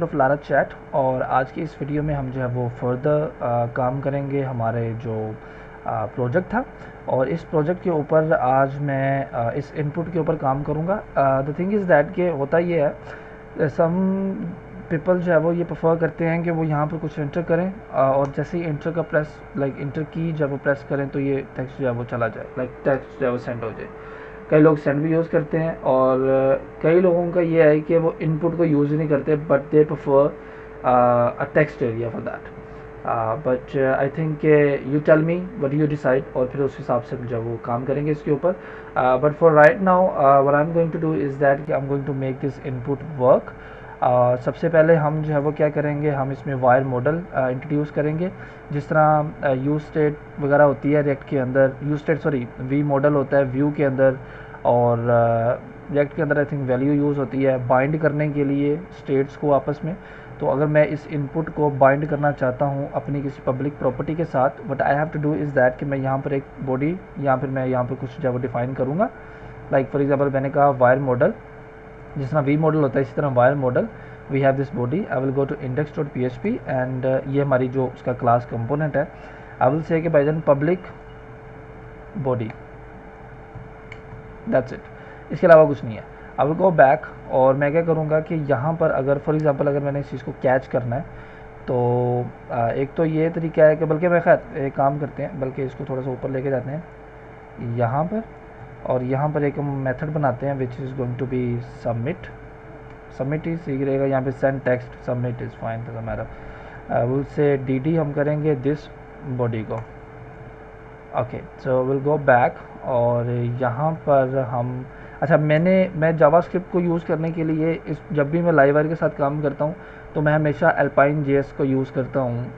Of Lara chat. और आज की इस वीडियो में हम जो है वो फर्दर काम करेंगे हमारे जो प्रोजेक्ट था। और इस प्रोजेक्ट के ऊपर आज मैं इस इनपुट के ऊपर काम करूँगा। द थिंग इज़ दैट कि होता ये है, सम पीपल जो है वो ये प्रेफर करते हैं कि वो यहाँ पर कुछ इंटर करें और जैसे ही इंटर का प्रेस इंटर की जब वो प्रेस करें तो ये टेक्स्ट जो है वो चला जाए, टेक्स्ट जो है वो सेंड हो जाए। कई लोग सेंड भी यूज़ करते हैं और कई लोगों का ये है कि वो इनपुट को यूज़ ही नहीं करते, but they prefer a text area for that. But I think you tell me what you decide, और फिर उस हिसाब से जब वो काम करेंगे इसके ऊपर। But for right now what I am going to do is that कि I am going to make this input work. सबसे पहले हम जो है वो क्या करेंगे, हम इसमें वायर मॉडल इंट्रोड्यूस करेंगे। जिस तरह यू स्टेट वगैरह होती है रिएक्ट के अंदर, वी मॉडल होता है व्यू के अंदर, और रिएक्ट के अंदर आई थिंक वैल्यू यूज़ होती है बाइंड करने के लिए स्टेट्स को आपस में। तो अगर मैं इस इनपुट को बाइंड करना चाहता हूँ अपनी किसी पब्लिक प्रॉपर्टी के साथ, what I have to do is that कि मैं यहाँ पर एक बॉडी या फिर मैं यहाँ पर कुछ जो है वो डिफ़ाइन करूँगा। फॉर एग्जांपल मैंने कहा वायर मॉडल, जिस तरह वी मॉडल होता है इसी तरह wire model, we have this body. I will go to index.php and ये हमारी जो उसका क्लास कंपोनेंट है। आई विल से कि भाईजान पब्लिक बॉडी, दैट्स इट, इसके अलावा कुछ नहीं है। आई विल गो बैक और मैं क्या करूँगा कि यहाँ पर अगर फॉर एग्जांपल अगर मैंने इस चीज़ को कैच करना है तो एक तो ये तरीका है कि बल्कि मैं खैर एक काम करते हैं, बल्कि इसको थोड़ा सा ऊपर लेके जाते हैं यहाँ पर, और यहाँ पर एक मेथड बनाते हैं which is going to be submit. Submit ही सही रहेगा, यहाँ पे send text submit is fine था हमारा। विल से डी हम करेंगे दिस बॉडी को। Okay, so will go back और यहाँ पर हम मैं जावास्क्रिप्ट को यूज़ करने के लिए जब भी मैं लाइव के साथ काम करता हूँ तो मैं हमेशा अल्पाइन जेएस को यूज़ करता हूँ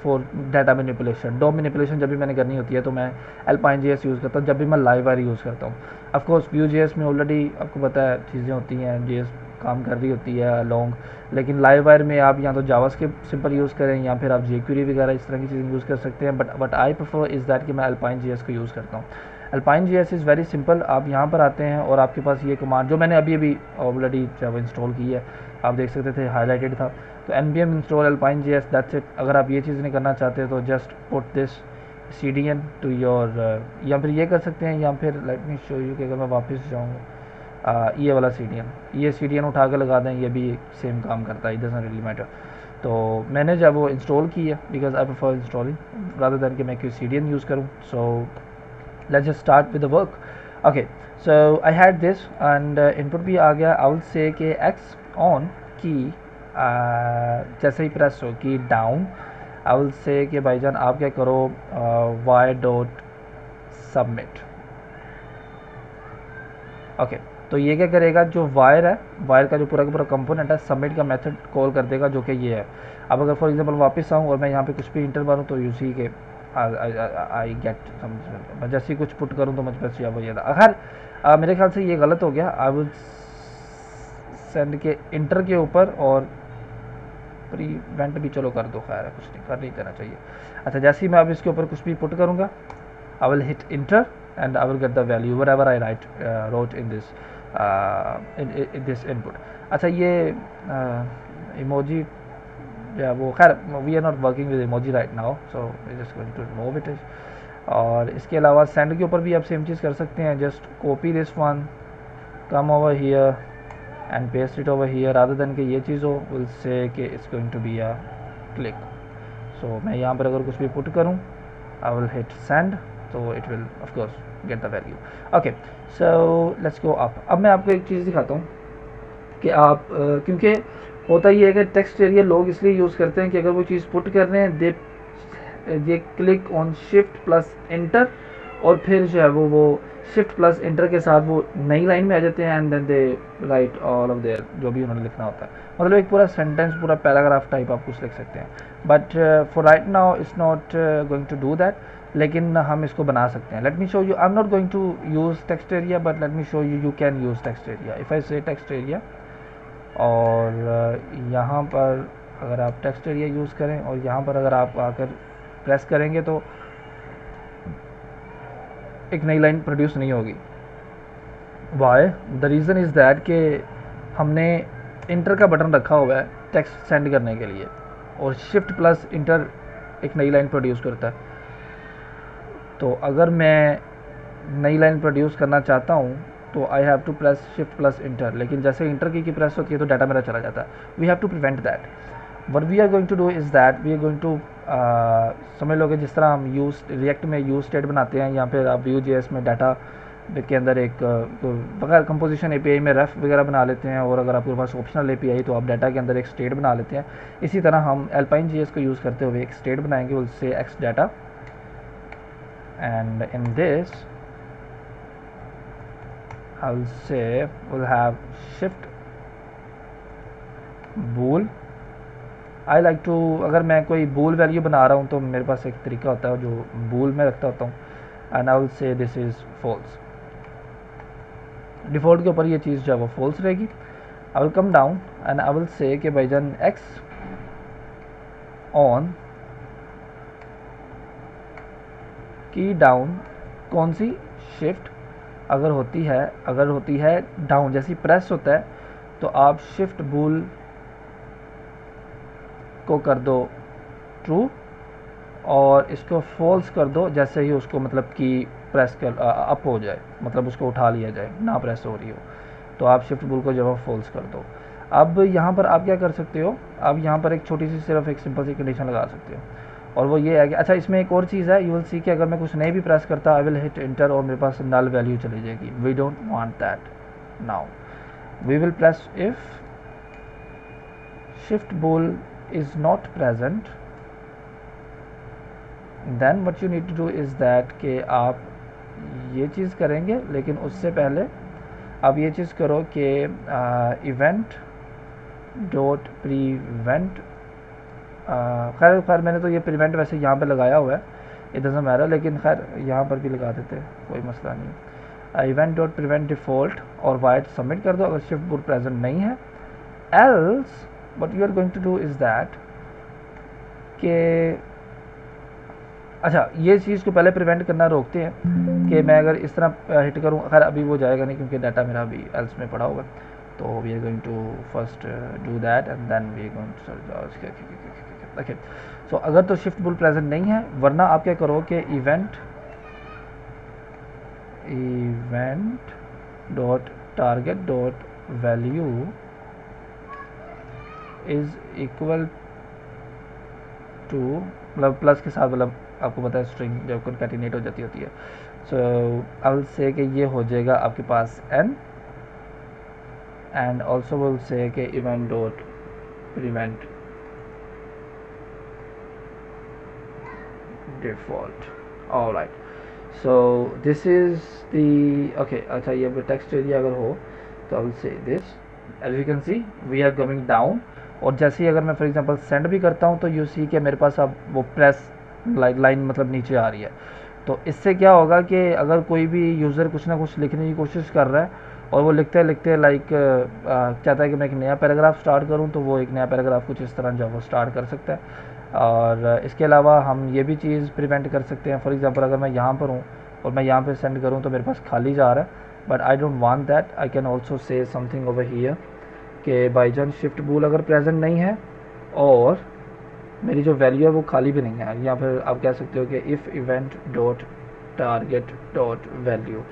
फॉर डाटा मैनिपुलेशन, डॉ मैनिपुलेशन जब भी मैंने करनी होती है तो मैं अल्पाइन जेएस यूज़ करता हूँ जब भी मैं लाइव यूज़ करता हूँ। ऑफ कोर्स व्यू जेएस में ऑलरेडी आपको पता है चीज़ें होती हैं, जेएस काम कर रही होती है लॉन्ग, लेकिन लाइव वायर में आप या तो जावास्क्रिप्ट सिंपल यूज़ करें या फिर आप जेक्यूरी वगैरह इस तरह की चीज़ें यूज़ कर सकते हैं। But what I prefer is that कि मैं अल्पाइन जेएस को यूज़ करता हूँ। Alpine JS is very simple. आप यहाँ पर आते हैं और आपके पास ये कमांड जो मैंने अभी ऑलरेडी जब इंस्टॉल की है, आप देख सकते थे हाईलाइटेड था, तो npm install Alpine JS, that's it. अगर आप ये चीज़ नहीं करना चाहते तो just put this cdn to your, या फिर ये कर सकते हैं, या फिर लेट मी शो यू कि अगर मैं वापस जाऊँ ये वाला cdn उठा के लगा दें, ये भी सेम काम करता है, इट डजंट रियली मैटर। तो मैंने जब वो इंस्टॉल की है because I prefer installing rather than कि मैं कोई cdn यूज़ करूँ। So let's just start with the work. Okay, so I had this and input भी आ गया। आई विल से कि एक्स ऑन की जैसे ही प्रेस हो की डाउन, आई विल से कि भाईजान आप क्या करो वाई डॉट सबमिट। ओके, तो ये क्या करेगा, जो वायर है, वायर का जो पूरा का पूरा कंपोनेंट है, सबमिट का मेथड कॉल कर देगा जो कि ये है। अब अगर फॉर एग्जांपल वापस आऊँ और मैं यहाँ पे कुछ भी इंटर मारूँ तो यू सी के आई गेट, मैं जैसे ही कुछ पुट करूँ तो मुझ पर वो ये था। खैर मेरे ख्याल से ये गलत हो गया। आई विल सेंड के इंटर के ऊपर और प्रीवेंट भी चलो कर दो, खैर है कुछ नहीं, कर नहीं देना चाहिए। अच्छा, जैसे ही मैं अब इसके ऊपर कुछ भी पुट करूँगा, I will hit inter and I will get the value whatever I wrote in this in this input. अच्छा, ये emoji या वो खैर we are not working with emoji right now, so we just going to remove it. और इसके अलावा send के ऊपर भी आप सेम चीज़ कर सकते हैं, just copy this one, come over here and paste it over here rather than कि ये चीज़ हो, will say कि it's going to be a click. So मैं यहाँ पर अगर कुछ भी पुट करूँ, I will hit send, तो it will of course get the value. Okay, so let's go up. अब मैं आपको एक चीज़ दिखाता हूँ कि आप क्योंकि होता ये है कि टेक्स्ट एरिया लोग इसलिए यूज़ करते हैं कि अगर वो चीज़ पुट कर रहे हैं दे click on shift plus inter, और फिर जो है वो शिफ्ट प्लस इंटर के साथ वो नई लाइन में आ जाते हैं and then they write all of their जो भी उन्होंने लिखना होता है, मतलब एक पूरा सेंटेंस, पूरा पैराग्राफ टाइप आप कुछ लिख सकते हैं। But for right now it's not going to do that, लेकिन हम इसको बना सकते हैं। Let me show you, I am not going to use text area but let me show you, you can use text area. If I say text area और यहाँ पर अगर आप टेक्स्ट एरिया यूज़ करें और यहाँ पर अगर आप आकर प्रेस करेंगे तो एक नई लाइन प्रोड्यूस नहीं होगी। Why? The reason is that कि हमने इंटर का बटन रखा हुआ है टेक्स्ट सेंड करने के लिए, और शिफ्ट प्लस इंटर एक नई लाइन प्रोड्यूस करता है। तो अगर मैं नई लाइन प्रोड्यूस करना चाहता हूँ तो I have to press shift plus enter, लेकिन जैसे इंटर की प्रेस होती है तो डाटा मेरा चला जाता है। We have to prevent that. What we are going to do is that we are going to, समझ लो कि जिस तरह हम यूज रिएक्ट में यूज स्टेट बनाते हैं, या फिर आप Vue.js में डाटा के अंदर एक बगैर कंपोजिशन एपीआई में रेफ वगैरह बना लेते हैं, और अगर आपके पास ऑप्शनल एपीआई तो आप डाटा के अंदर एक स्टेट बना लेते हैं। इसी तरह हम Alpine.js को यूज़ करते हुए एक स्टेट बनाएंगे, उससे x data, and in this I will say we'll have shift bool। I like to, अगर मैं कोई bool वैल्यू बना रहा हूँ तो मेरे पास एक तरीका होता है जो bool में रखता होता हूँ, and I will say this is false। Default के ऊपर ये चीज़ जो है वो false रहेगी। I will come down and I will say कि भाईजान x on की डाउन कौन सी शिफ्ट अगर होती है डाउन जैसी प्रेस होता है तो आप शिफ्ट बूल को कर दो ट्रू, और इसको फॉल्स कर दो जैसे ही उसको मतलब कि प्रेस कर अप हो जाए, मतलब उसको उठा लिया जाए, ना प्रेस हो रही हो, तो आप शिफ्ट बूल को जब फॉल्स कर दो। अब यहाँ पर आप क्या कर सकते हो, अब यहाँ पर एक छोटी सी सिर्फ एक सिंपल सी कंडीशन लगा सकते हो, और वो ये है कि अच्छा इसमें एक और चीज़ है, यू विल सी कि अगर मैं कुछ नहीं भी प्रेस करता आई विल हिट इंटर और मेरे पास नल वैल्यू चली जाएगी। We don't want that. Now we will press if shift bool is not present, then what you need to do is that कि आप ये चीज़ करेंगे, लेकिन उससे पहले आप ये चीज़ करो कि इवेंट डॉट प्रीवेंट, खैर मैंने तो ये प्रिवेंट वैसे यहाँ पे लगाया हुआ है, इट डजंट मैटर, लेकिन खैर यहाँ पर भी लगा देते हैं, कोई मसला नहीं। इवेंट डॉट प्रिवेंट डिफ़ॉल्ट और वाइट सबमिट कर दो अगर शिफ्ट बोल प्रेजेंट नहीं है। Else what you are going to do is that कि अच्छा ये चीज़ को पहले प्रिवेंट करना रोकते हैं कि मैं अगर इस तरह हिट करूँ, खैर अभी वो जाएगा नहीं क्योंकि डाटा मेरा अभी एल्स में पड़ा होगा, तो we are going to first do that and then we are going to okay. So अगर तो शिफ्ट बुल प्रेजेंट नहीं है, वरना आप क्या करो कि event dot target dot value is equal to, मतलब प्लस के साथ, मतलब आपको पता है स्ट्रिंग जब कंकैटिनेट हो जाती होती है, सो आई विल से कि ये हो जाएगा आपके पास n, and also will say कि event dot prevent default. Alright, so this is the okay. अच्छा ये टेक्स्ट एरिया अगर हो तो I will say this, as you can see we are coming down, और जैसे ही अगर मैं फॉर एग्जांपल सेंड भी करता हूँ तो यू सी कि मेरे पास अब वो प्रेस लाइन मतलब नीचे आ रही है। तो इससे क्या होगा कि अगर कोई भी यूज़र कुछ ना कुछ लिखने की कोशिश कर रहा है और वो लिखते लिखते लाइक चाहता है कि मैं एक नया पैराग्राफ स्टार्ट करूं, तो वो एक नया पैराग्राफ कुछ इस तरह जो वो स्टार्ट कर सकता है। और इसके अलावा हम ये भी चीज़ प्रिवेंट कर सकते हैं, फॉर एग्जांपल अगर मैं यहाँ पर हूँ और मैं यहाँ पे सेंड करूँ तो मेरे पास खाली जा रहा है, but I don't want that. I can also say something over here कि बाईजान शिफ्ट बूल अगर प्रेजेंट नहीं है और मेरी जो वैल्यू है वो खाली भी नहीं है, या फिर आप कह सकते हो कि if event dot target dot value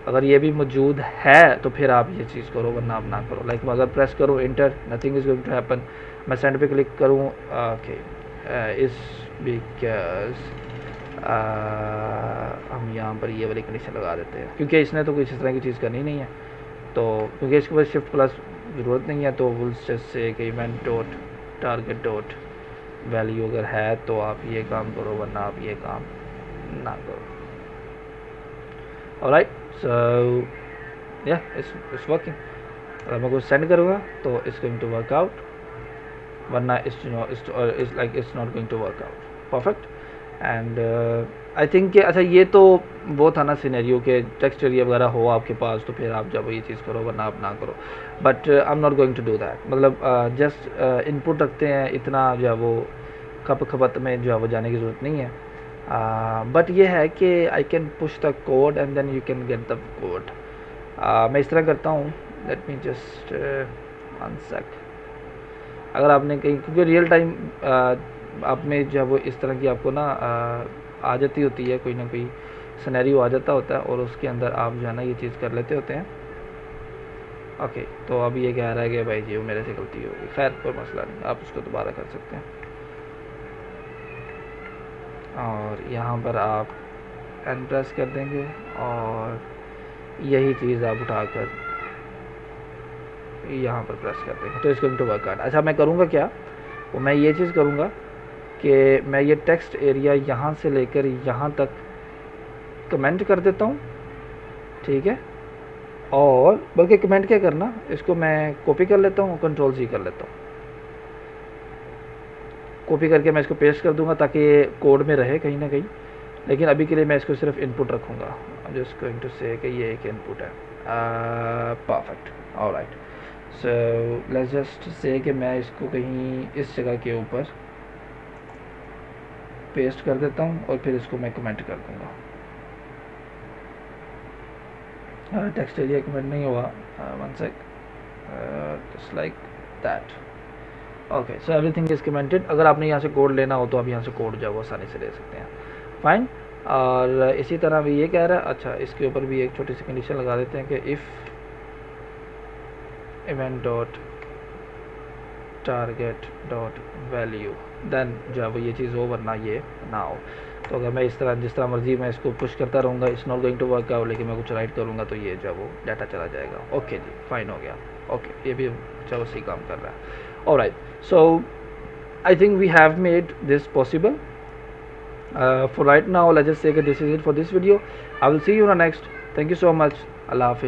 अगर ये भी मौजूद है तो फिर आप ये चीज़ करो, वरना आप ना करो। लाइक अगर प्रेस करो enter, nothing is going to happen. मैं सेंड पे क्लिक करूँ ओके, इस बिकॉज हम यहाँ पर ये वाली कंडीशन लगा देते हैं क्योंकि इसने तो कुछ इस तरह की चीज़ करनी नहीं है, तो क्योंकि इसके पास शिफ्ट प्लस ज़रूरत नहीं है, तो विल जस्ट से कि event dot target dot value अगर है तो आप ये काम करो, वरना आप ये काम ना करो। ऑलराइट, सो या इट्स वर्किंग। अगर मैं कुछ सेंड करूँगा तो it's going to work out, वरना it's like it's not going to work out. Perfect. And I think कि अच्छा ये तो वो था ना सिनेरियो के टेक्स्ट एरिया वगैरह हो आपके पास तो फिर आप जब ये चीज़ करो, वरना आप ना करो। But I am not going to do that, मतलब जस्ट इनपुट रखते हैं, इतना जो है वो खपत में जो है वो जाने की ज़रूरत नहीं है। बट ये है कि I can push the code and then you can get the code. मैं इस तरह करता हूँ, let me just one sec. अगर आपने कहीं, क्योंकि रियल टाइम आप में जब इस तरह की आपको ना आ जाती होती है, कोई ना कोई सिनेरियो आ जाता होता है और उसके अंदर आप जो है ना ये चीज़ कर लेते होते हैं। ओके, तो अब ये कह रहा है कि भाई जी वो मेरे से गलती होगी, खैर कोई मसला नहीं, आप उसको दोबारा कर सकते हैं। और यहाँ पर आप एन प्रेस कर देंगे और यही चीज़ आप उठाकर यहाँ पर प्रेस कर देंगे तो इसको टू वर्क आउट। अच्छा, मैं करूँगा क्या, वो मैं ये चीज़ करूँगा कि मैं ये टेक्स्ट एरिया यहाँ से लेकर यहाँ तक कमेंट कर देता हूँ, ठीक है। और बल्कि कमेंट क्या करना, इसको मैं कॉपी कर लेता हूँ, कंट्रोल C कर लेता हूँ। कॉपी करके मैं इसको पेस्ट कर दूंगा ताकि ये कोड में रहे कहीं ना कहीं, लेकिन अभी के लिए मैं इसको सिर्फ इनपुट रखूँगा। जस्ट गोइंग टू से कि ये एक इनपुट है। Perfect, alright. So let's just say कि मैं इसको कहीं इस जगह के ऊपर पेस्ट कर देता हूँ और फिर इसको मैं कमेंट कर दूँगा। टेक्स्ट एरिया कमेंट नहीं हुआ, one sec, just like that. Okay, so everything is commented. अगर आपने यहाँ से कोड लेना हो तो आप यहाँ से कोड जो है वो आसानी से ले सकते हैं, फाइन। और इसी तरह भी ये कह रहा है, अच्छा इसके ऊपर भी एक छोटी सी कंडीशन लगा देते हैं कि if event dot target dot value then जो है वो ये चीज़ ओवर ना ये ना हो। तो अगर मैं इस तरह जिस तरह मर्जी मैं इसको पुश करता रहूँगा, it's not going to work out, लेकिन मैं कुछ राइट करूँगा तो ये जो है वो डाटा चला जाएगा। ओके जी, फाइन हो गया। ओके, ये भी चलो सही काम कर रहा है। Alright, so I think we have made this possible. For right now, let's just say that this is it for this video. I will see you in the next. Thank you so much. Allah Hafiz.